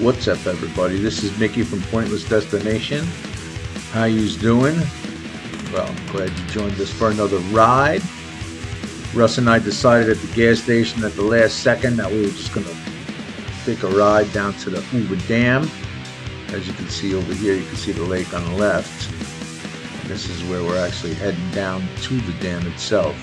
What's up, everybody? This is Mickey from Pointless Destination. How you's doing? Well, I'm glad you joined us for another ride. Russ and I decided at the gas station at the last second that we were just going to take a ride down to the Hoover Dam. As you can see over here, you can see the lake on the left. And this is where we're actually heading down to the dam itself.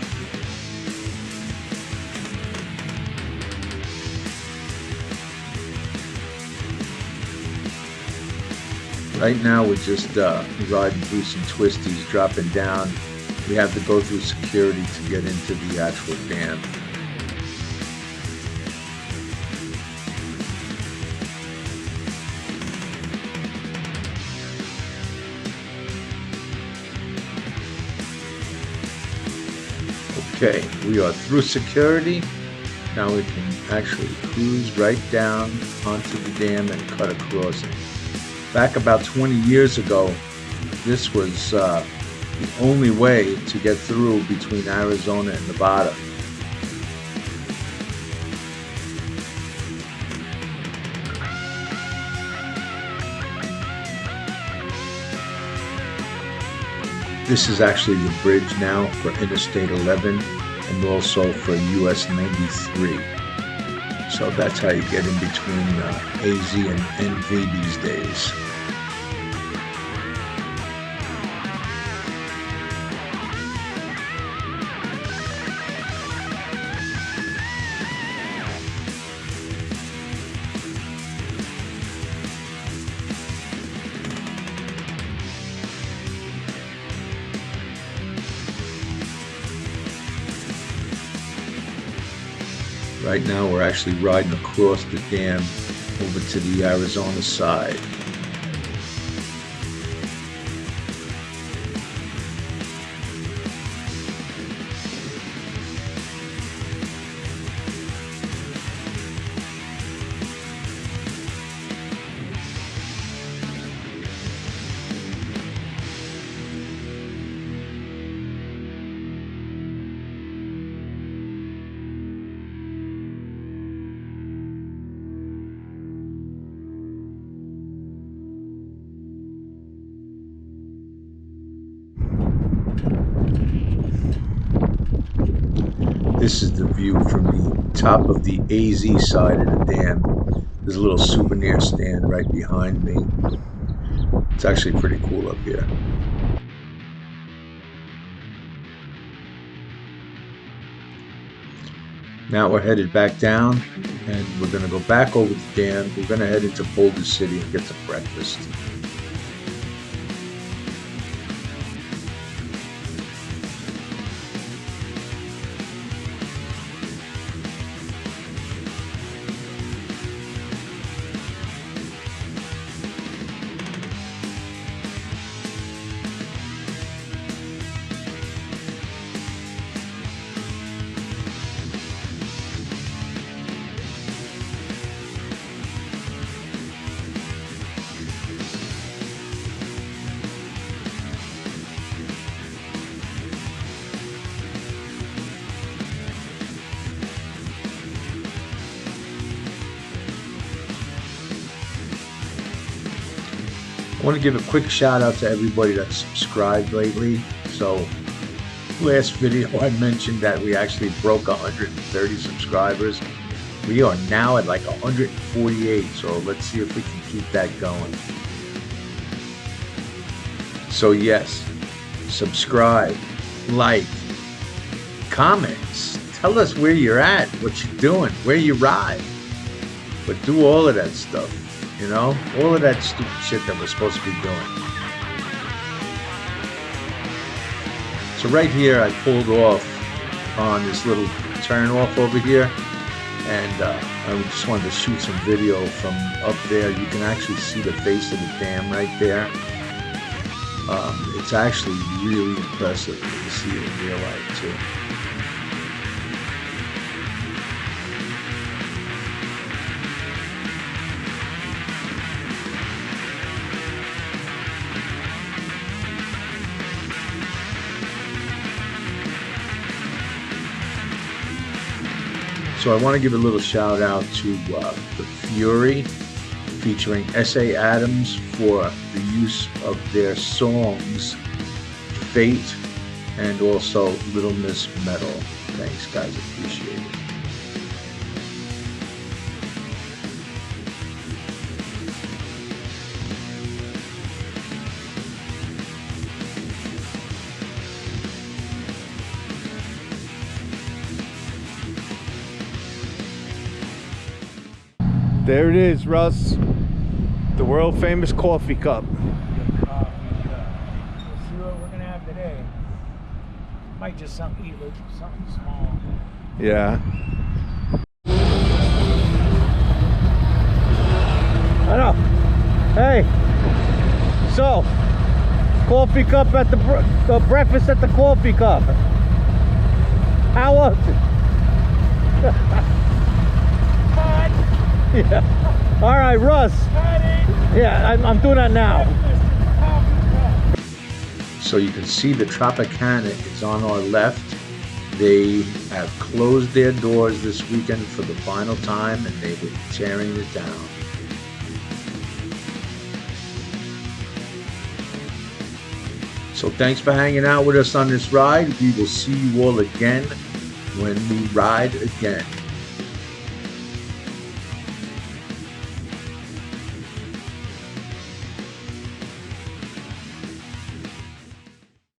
Right now we're just riding through some twisties, dropping down. We have to go through security to get into the actual dam. Okay, we are through security. Now we can actually cruise right down onto the dam and cut across it. Back about 20 years ago, this was the only way to get through between Arizona and Nevada. This is actually the bridge now for Interstate 11 and also for US 93. So that's how you get in between AZ and NV these days. Right now we're actually riding across the dam over to the Arizona side. This is the view from the top of the AZ side of the dam. There's a little souvenir stand right behind me. It's actually pretty cool up here. Now we're headed back down and we're going to go back over the dam. We're going to head into Boulder City and get some breakfast. I want to give a quick shout out to everybody that's subscribed lately. So last video I mentioned that we actually broke 130 subscribers. We are now at like 148, so let's see if we can keep that going. So yes, subscribe, like, comments, tell us where you're at, what you're doing, where you ride, but do all of that stuff. You know, all of that stupid shit that we're supposed to be doing. So right here, I pulled off on this little turn off over here, and I just wanted to shoot some video from up there. You can actually see the face of the dam right there. It's actually really impressive to see it in real life too. So I want to give a little shout out to the Fury featuring S.A. Adams for the use of their songs Fate and also Little Miss Metal. Thanks guys, appreciate it. There it is, Russ. The world famous coffee cup. Good coffee cup. We'll see what we're gonna have today. Might just eat something small. Yeah. I know. Hey. So, coffee cup at the breakfast at the coffee cup. How was it? Yeah. All right, Russ. Yeah, I'm doing that now. So you can see the Tropicana is on our left. They have closed their doors this weekend for the final time, and they were tearing it down. So thanks for hanging out with us on this ride. We will see you all again when we ride again.